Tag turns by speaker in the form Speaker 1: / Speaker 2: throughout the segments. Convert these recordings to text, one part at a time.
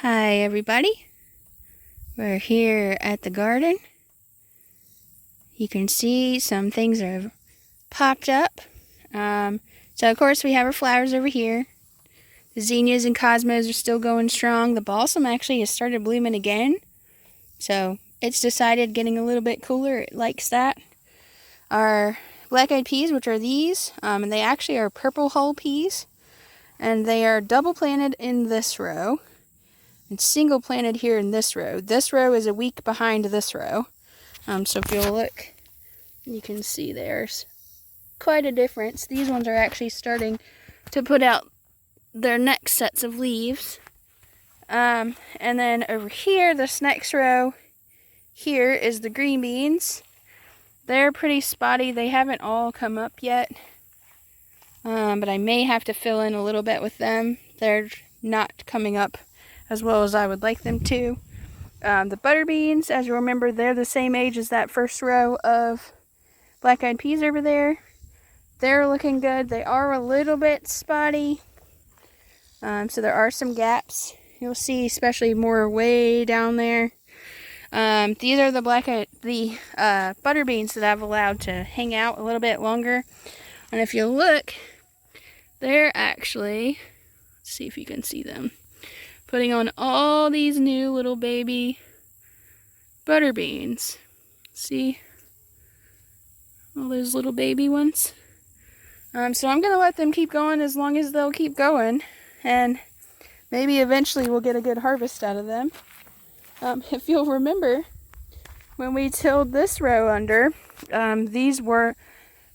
Speaker 1: Hi everybody, we're here at the garden. You can see some things have popped up. So of course we have our flowers over here. The zinnias and cosmos are still going strong. The balsam actually has started blooming again. So it's decided getting a little bit cooler, it likes that. Our black-eyed peas, which are these, and they actually are purple hull peas. And they are double planted in this row. And single planted here in this row. This row is a week behind this row. So if you'll look, you can see there's quite a difference. These ones are actually starting to put out their next sets of leaves. And then over here, this next row, here is the green beans. They're pretty spotty. They haven't all come up yet. But I may have to fill in a little bit with them. They're not coming up as well as I would like them to. The butter beans, as you remember, they're the same age as that first row of black-eyed peas over there. They're looking good. They are a little bit spotty. So there are some gaps. You'll see especially more way down there. These are the butter beans that I've allowed to hang out a little bit longer. And if you look, they're actually, let's see if you can see them, putting on all these new little baby butter beans. See? All those little baby ones. So I'm going to let them keep going as long as they'll keep going. And maybe eventually we'll get a good harvest out of them. If you'll remember, when we tilled this row under, these were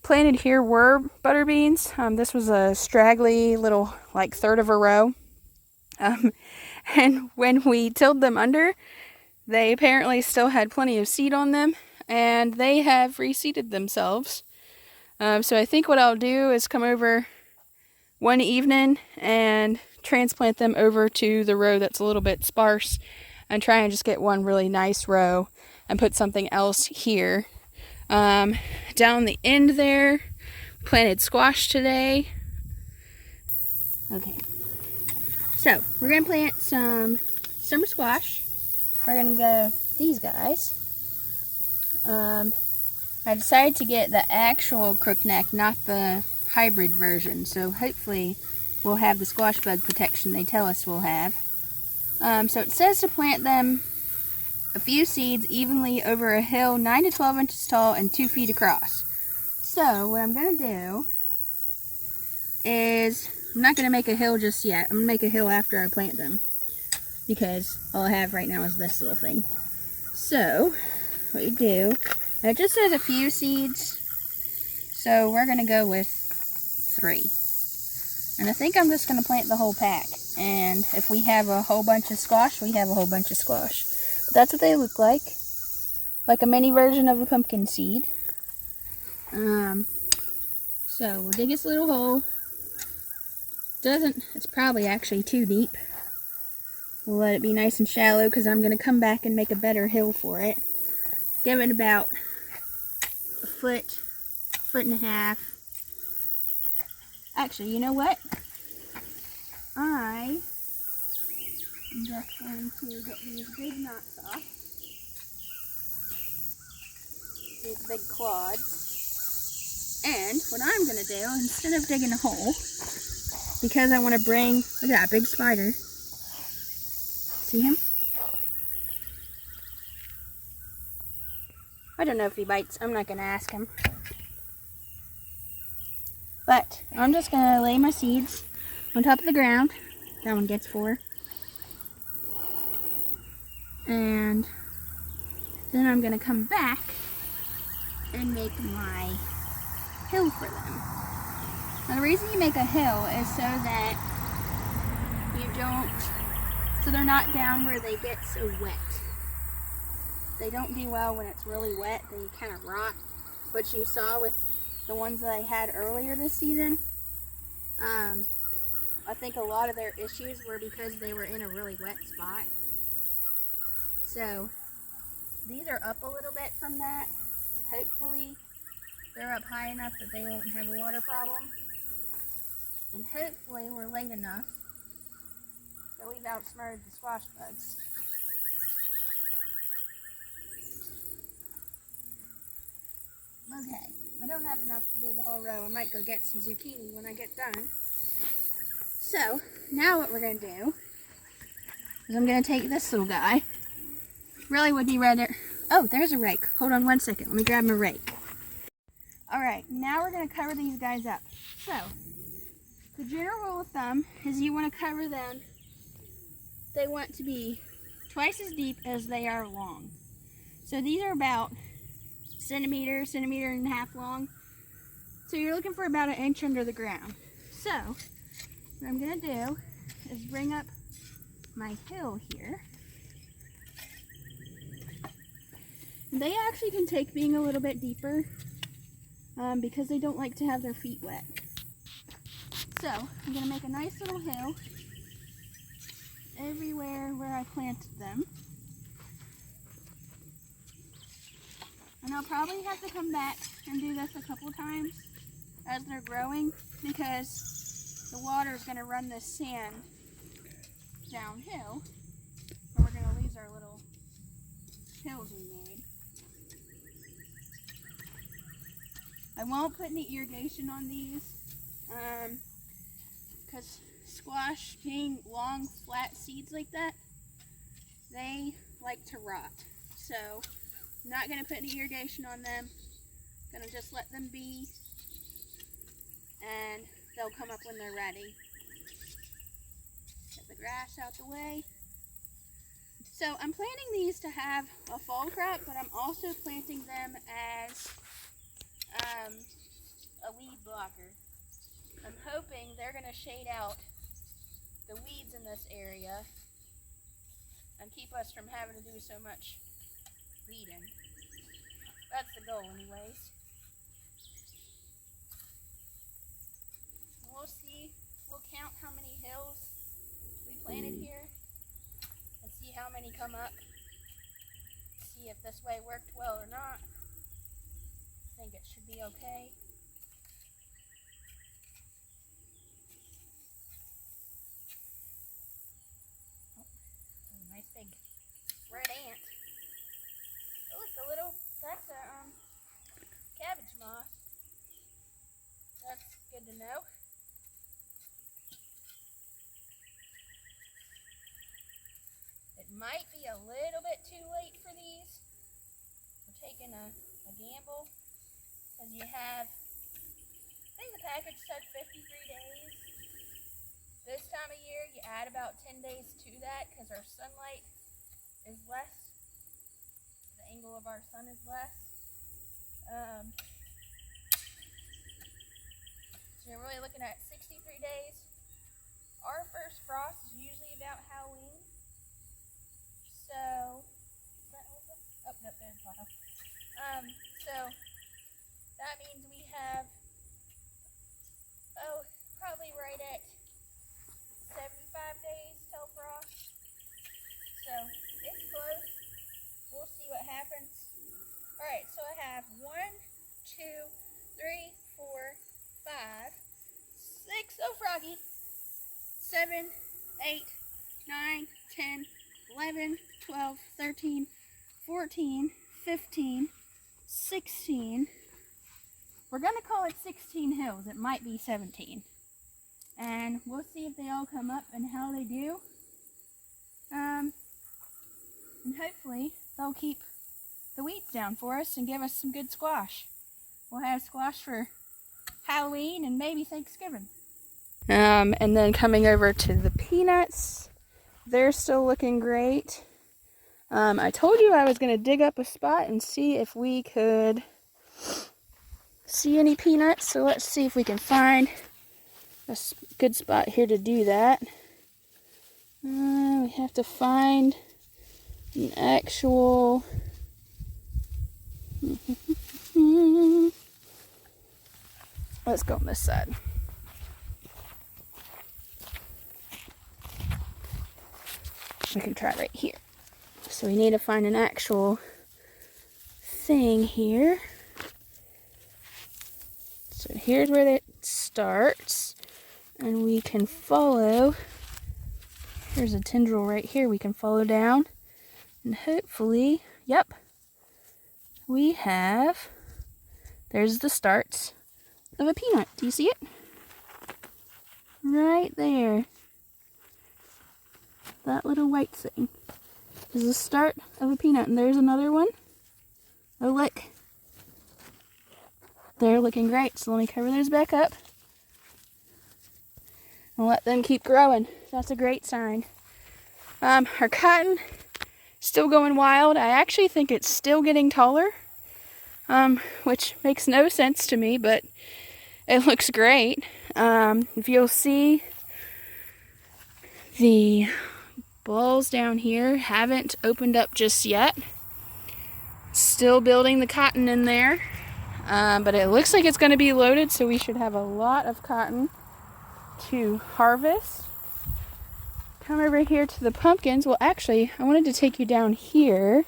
Speaker 1: planted here were butter beans. This was a straggly little, like, third of a row. And when we tilled them under, they apparently still had plenty of seed on them, and they have reseeded themselves. So I think what I'll do is come over one evening and transplant them over to the row that's a little bit sparse and try and just get one really nice row and put something else here. Down the end there, planted squash today. Okay. So, we're going to plant some summer squash. We're going to go these guys. I decided to get the actual crookneck, not the hybrid version. So, hopefully, we'll have the squash bug protection they tell us we'll have. So, it says to plant them a few seeds evenly over a hill 9 to 12 inches tall and 2 feet across. So, what I'm going to do is, I'm not going to make a hill just yet. I'm going to make a hill after I plant them, because all I have right now is this little thing. So, what you do, and it just says a few seeds, so we're going to go with 3. And I think I'm just going to plant the whole pack. And if we have a whole bunch of squash, we have a whole bunch of squash. But that's what they look like a mini version of a pumpkin seed. So we'll dig this little hole. It's probably actually too deep. We'll let it be nice and shallow because I'm going to come back and make a better hill for it. Give it about a foot and a half. Actually, you know what? I'm just going to get these big knots off. These big clods. And what I'm going to do, instead of digging a hole, because I want to bring, look at that big spider. See him? I don't know if he bites. I'm not going to ask him. But I'm just going to lay my seeds on top of the ground. That one gets 4. And then I'm going to come back and make my hill for them. Now the reason you make a hill is so that so they're not down where they get so wet. They don't do well when it's really wet. They kind of rot. What you saw with the ones that I had earlier this season, I think a lot of their issues were because they were in a really wet spot. So these are up a little bit from that. Hopefully they're up high enough that they won't have a water problem. And hopefully we're late enough So we've outsmarted the squash bugs. Okay, I don't have enough to do the whole row. I might go get some zucchini when I get done. So, now what we're going to do is I'm going to take this little guy. Really would be rather... Oh, there's a rake. Hold on one second. Let me grab my rake. Alright, now we're going to cover these guys up. So, the general rule of thumb is you want to cover them. They want to be twice as deep as they are long. So these are about centimeter and a half long. So you're looking for about 1 inch under the ground. So what I'm going to do is bring up my hill here. They actually can take being a little bit deeper because they don't like to have their feet wet. So I'm going to make a nice little hill everywhere where I planted them. And I'll probably have to come back and do this a couple times as they're growing because the water is going to run this sand downhill and we're going to lose our little hills we made. I won't put any irrigation on these because squash, being long, flat seeds like that, they like to rot. So I'm not going to put any irrigation on them. I'm going to just let them be, and they'll come up when they're ready. Get the grass out the way. So I'm planting these to have a fall crop, but I'm also planting them as a weed blocker. I'm hoping they're going to shade out the weeds in this area and keep us from having to do so much weeding. That's the goal anyways. We'll see, we'll count how many hills we planted here and see how many come up. See if this way worked well or not. I think it should be okay. Nice big red ant. Oh, look, a little, that's a cabbage moth. That's good to know. It might be a little bit too late for these. We're taking a gamble because you have, I think the package said 53 days. This time of year, you add about 10 days to that because our sunlight is less. The angle of our sun is less. So you're really looking at 63 days. Our first frost is usually about Halloween. So, is that over? Oh, no, there's the bottom. So that means we have, probably right at 75 days till frost. So it's close. We'll see what happens. Alright, so I have 1, 2, 3, 4, 5, 6, oh froggy, 7, 8, 9, 10, 11, 12, 13, 14, 15, 16. We're going to call it 16 hills. It might be 17. And we'll see if they all come up and how they do. And hopefully they'll keep the weeds down for us and give us some good squash. We'll have squash for Halloween and maybe Thanksgiving. And then coming over to the peanuts, they're still looking great. I told you I was going to dig up a spot and see if we could see any peanuts. So let's see if we can find a good spot here to do that. We have to find an actual... Let's go on this side. We can try right here. So we need to find an actual thing here. So here's where it starts, and we can follow There's a tendril right here we can follow down. And hopefully, yep, we have, there's the starts of a peanut. Do you see it? Right there. That little white thing is the start of a peanut. And there's another one. Oh, look. They're looking great. So let me cover those back up and let them keep growing. That's a great sign. Our cotton, still going wild. I actually think it's still getting taller, which makes no sense to me, but it looks great. If you'll see, the balls down here haven't opened up just yet. Still building the cotton in there, but it looks like it's going to be loaded, so we should have a lot of cotton to harvest. Come over here to the pumpkins. Well, actually, I wanted to take you down here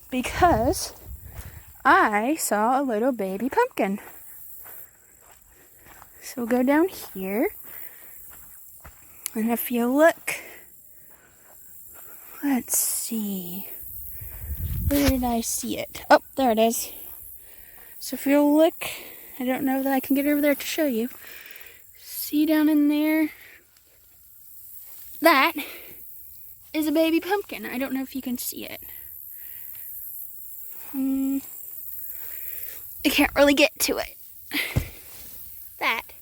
Speaker 1: because I saw a little baby pumpkin. So we'll go down here, and if you look, let's see, where did I see it? Oh, there it is. So if you'll look, I don't know that I can get over there to show you. See down in there? That is a baby pumpkin. I don't know if you can see it. I can't really get to it. That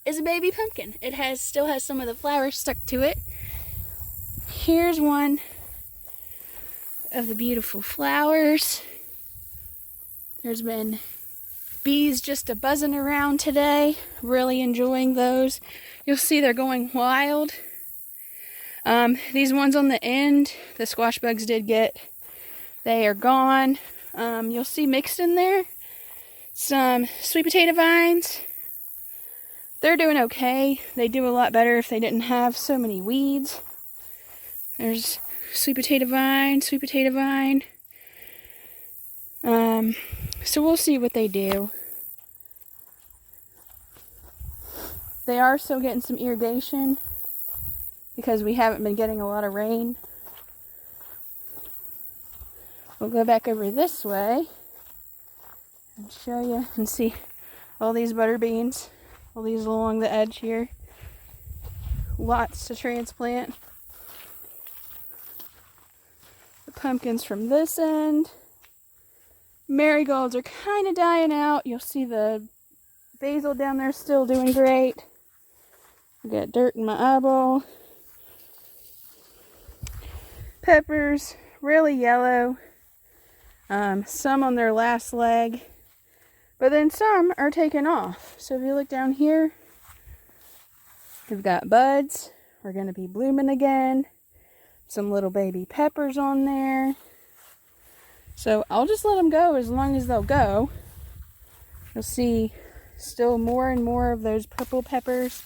Speaker 1: is a baby pumpkin. It still has some of the flowers stuck to it. Here's one of the beautiful flowers. There's been bees just a-buzzing around today. Really enjoying those. You'll see they're going wild. These ones on the end, the squash bugs did get, they are gone. You'll see mixed in there some sweet potato vines. They're doing okay. They do a lot better if they didn't have so many weeds. There's sweet potato vine, sweet potato vine. So we'll see what they do. They are still getting some irrigation because we haven't been getting a lot of rain. We'll go back over this way and show you and see all these butter beans, all these along the edge here. Lots to transplant. The pumpkins from this end. Marigolds are kind of dying out. You'll see the basil down there still doing great. I got dirt in my eyeball. Peppers, really yellow. Some on their last leg. But then some are taking off. So if you look down here, we've got buds. We're going to be blooming again. Some little baby peppers on there. So I'll just let them go as long as they'll go. You'll see still more and more of those purple peppers.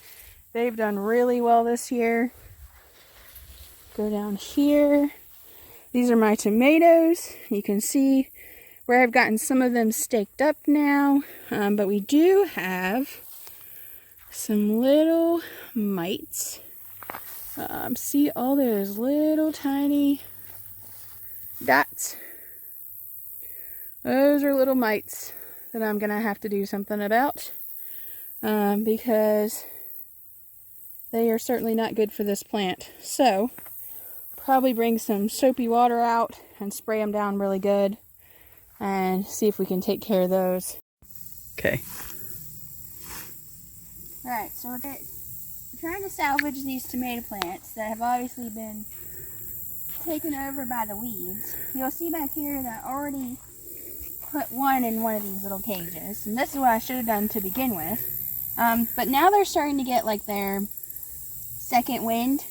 Speaker 1: They've done really well this year. Go down here. These are my tomatoes. You can see where I've gotten some of them staked up now. But we do have some little mites. See all those little tiny dots? Those are little mites that I'm going to have to do something about because they are certainly not good for this plant. So, probably bring some soapy water out and spray them down really good and see if we can take care of those.
Speaker 2: Okay.
Speaker 1: Alright, so we're trying to salvage these tomato plants that have obviously been taken over by the weeds. You'll see back here that I already put one in one of these little cages, and this is what I should have done to begin with. But now they're starting to get like their second wind.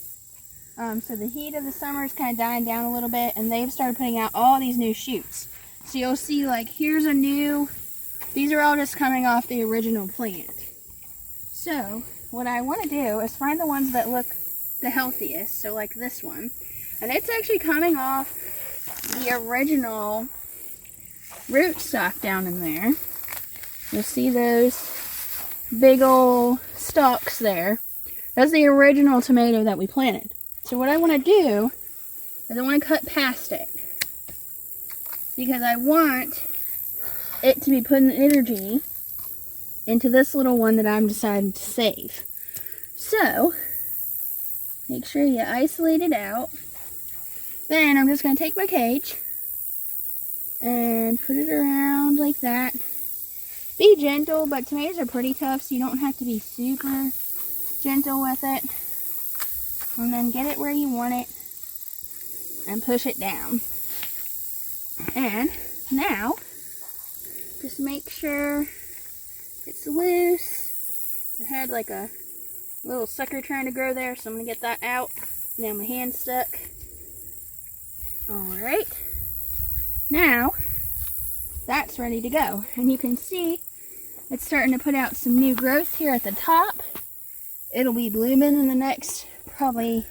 Speaker 1: So the heat of the summer is kind of dying down a little bit, and they've started putting out all these new shoots. So you'll see like here's a new, these are all just coming off the original plant. So what I want to do is find the ones that look the healthiest, so like this one. And it's actually coming off the original rootstock down in there. You'll see those big old stalks there. That's the original tomato that we planted. So what I want to do is I want to cut past it, because I want it to be putting energy into this little one that I'm deciding to save. So make sure you isolate it out. Then I'm just going to take my cage and put it around like that. Be gentle, but tomatoes are pretty tough, so you don't have to be super gentle with it. And then get it where you want it and push it down. And now, just make sure it's loose. I had like a little sucker trying to grow there, so I'm going to get that out. Now my hand's stuck. Alright. Now, that's ready to go. And you can see it's starting to put out some new growth here at the top. It'll be blooming in the next, probably,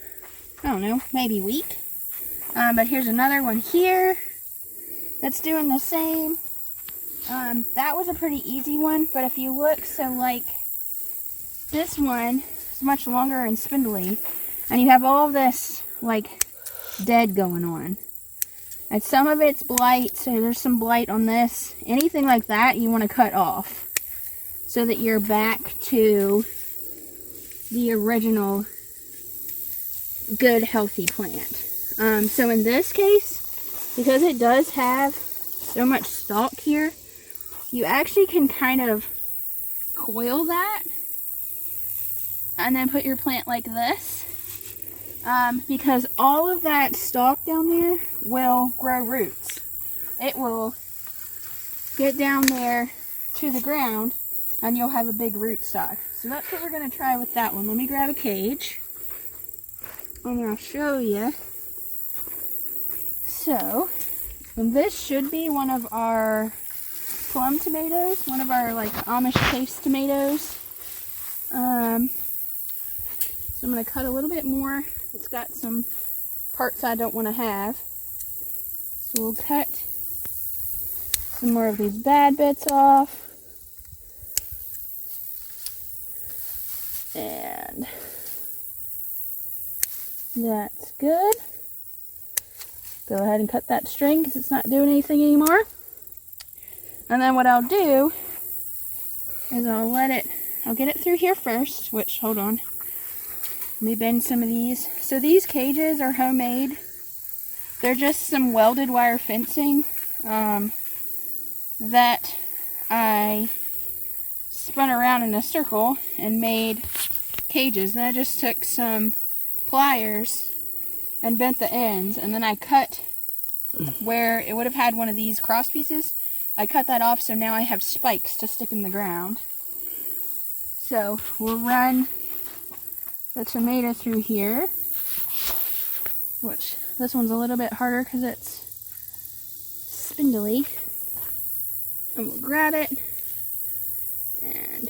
Speaker 1: I don't know, maybe week. But here's another one here that's doing the same. That was a pretty easy one, but if you look, so like this one is much longer and spindly, and you have all this like dead going on. And some of it's blight, so there's some blight on this. Anything like that you want to cut off so that you're back to the original good healthy plant. So in this case, because it does have so much stalk here, you actually can kind of coil that and then put your plant like this, because all of that stalk down there will grow roots. It will get down there to the ground and you'll have a big root stock. So that's what we're going to try with that one. Let me grab a cage and I'll show you. So, and this should be one of our plum tomatoes, one of our like Amish taste tomatoes. So I'm going to cut a little bit more. It's got some parts I don't want to have. So we'll cut some more of these bad bits off. And that's good. Go ahead and cut that string because it's not doing anything anymore. And then what I'll do is I'll get it through here first, which, hold on. Let me bend some of these. So these cages are homemade. They're just some welded wire fencing that I spun around in a circle and made cages. Then I just took some pliers and bent the ends, and then I cut where it would have had one of these cross pieces. I cut that off, so now I have spikes to stick in the ground. So we'll run the tomato through here, which this one's a little bit harder because it's spindly. And we'll grab it and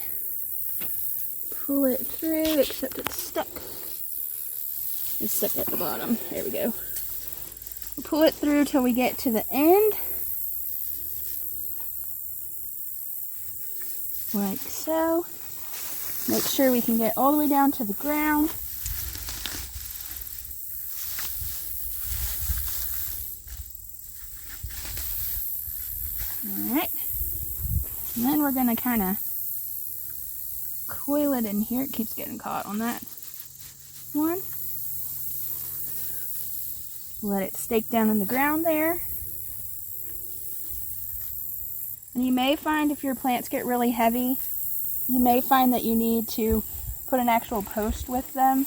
Speaker 1: pull it through, except it's stuck. It's stuck at the bottom. There we go. We'll pull it through till we get to the end. Like so. Make sure we can get all the way down to the ground. Alright. And then we're going to kind of coil it in here. It keeps getting caught on that one. Let it stake down in the ground there. And you may find if your plants get really heavy, you may find that you need to put an actual post with them.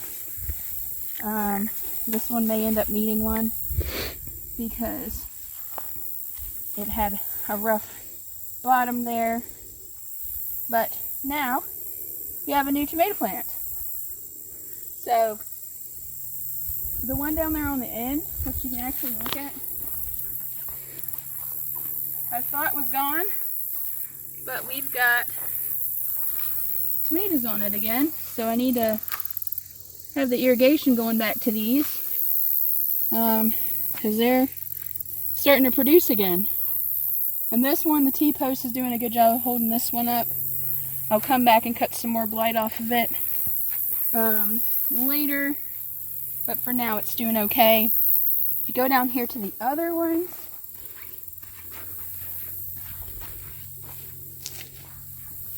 Speaker 1: This one may end up needing one because it had a rough bottom there. But now you have a new tomato plant. So the one down there on the end, which you can actually look at, I thought was gone, but we've got tomatoes on it again. So I need to have the irrigation going back to these because they're starting to produce again. And this one, the T-post is doing a good job of holding this one up. I'll come back and cut some more blight off of it later, but for now it's doing okay. If you go down here to the other ones,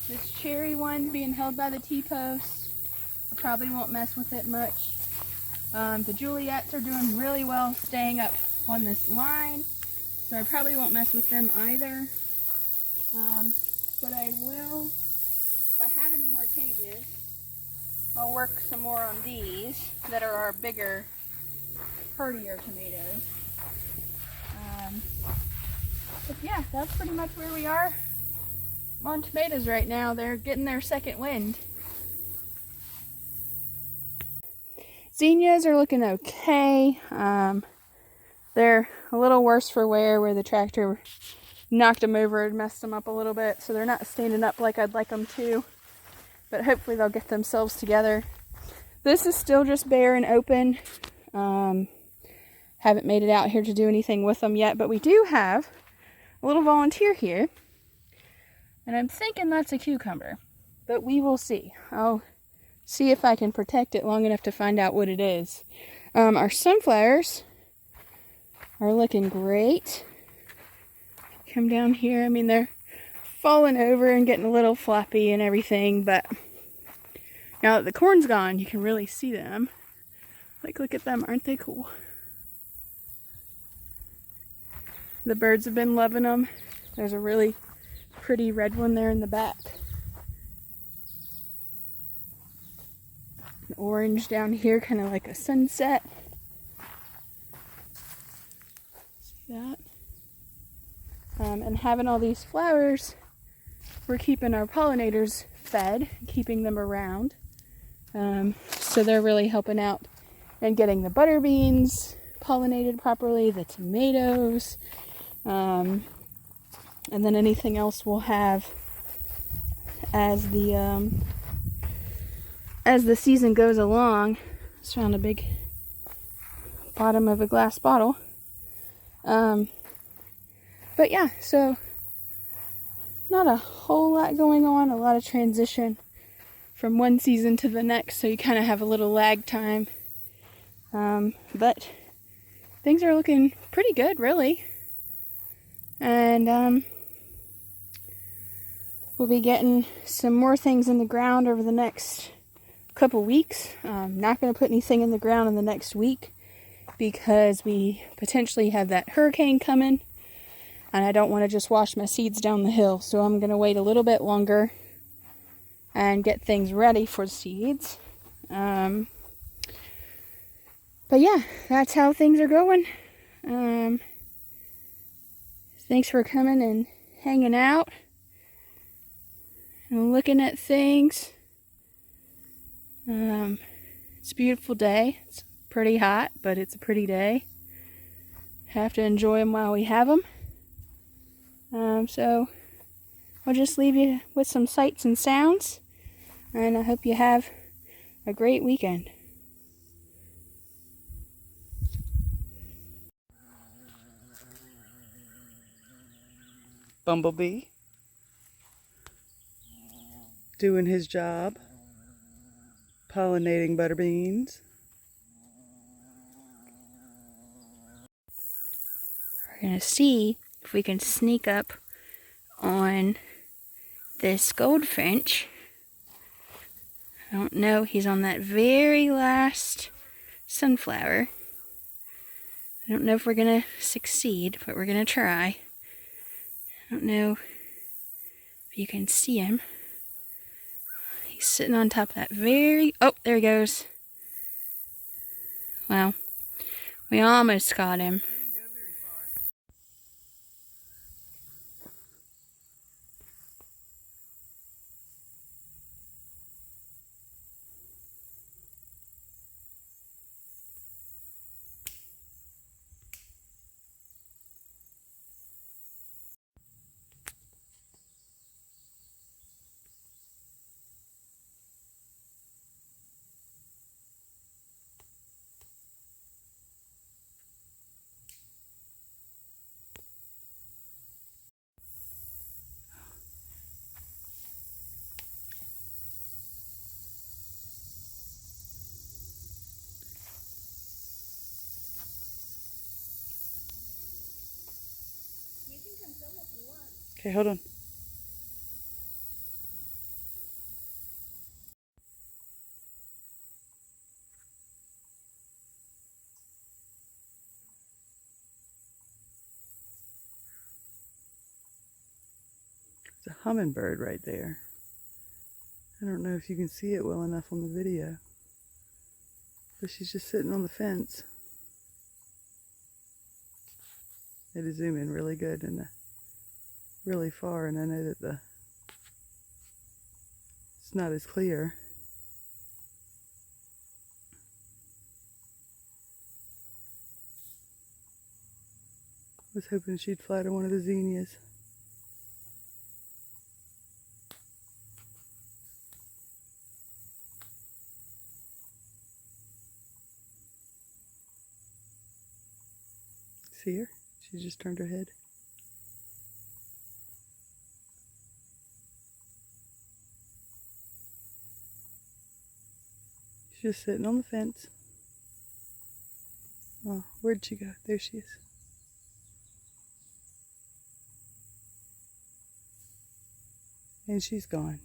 Speaker 1: this cherry one being held by the T-post, I probably won't mess with it much. The Juliets are doing really well staying up on this line, so I probably won't mess with them either. But I will, if I have any more cages, I'll work some more on these that are our bigger, hardier tomatoes. But yeah, that's pretty much where we are on tomatoes right now. They're getting their second wind. Zinnias are looking okay. They're a little worse for wear where the tractor knocked them over and messed them up a little bit, so they're not standing up like I'd like them to, but hopefully they'll get themselves together. This is still just bare and open. Haven't made it out here to do anything with them yet, but we do have a little volunteer here, and I'm thinking that's a cucumber, but we will see. I'll see if I can protect it long enough to find out what it is. Our sunflowers are looking great. Come down here, I mean, they're falling over and getting a little floppy and everything, but now that the corn's gone, you can really see them. Like, look at them, aren't they cool? The birds have been loving them. There's a really pretty red one there in the back. An orange down here, kind of like a sunset. See that? And having all these flowers, we're keeping our pollinators fed, keeping them around. So they're really helping out and getting the butter beans pollinated properly, the tomatoes, and then anything else we'll have as the season goes along. Just found a big bottom of a glass bottle. But yeah, so not a whole lot going on, a lot of transition from one season to the next, so you kind of have a little lag time. But things are looking pretty good, really. And we'll be getting some more things in the ground over the next couple weeks. Not going to put anything in the ground in the next week because we potentially have that hurricane coming, and I don't want to just wash my seeds down the hill, so I'm going to wait a little bit longer and get things ready for seeds. But yeah, that's how things are going. Thanks for coming and hanging out and looking at things. It's a beautiful day. It's pretty hot, but it's a pretty day. Have to enjoy them while we have them. So I'll just leave you with some sights and sounds, and I hope you have a great weekend.
Speaker 2: Bumblebee doing his job, pollinating butter beans.
Speaker 1: We're going to see if we can sneak up on this goldfinch. I don't know, he's on that very last sunflower. I don't know if we're going to succeed, but we're going to try. I don't know if you can see him. He's sitting on top of that oh, there he goes. Well, we almost got him.
Speaker 2: Okay, hold on. There's a hummingbird right there. I don't know if you can see it well enough on the video, but she's just sitting on the fence. I had to zoom in really good and really far, and I know that it's not as clear. I was hoping she'd fly to one of the zinnias. See her? She just turned her head. She's just sitting on the fence. Oh, where'd she go? There she is. And she's gone.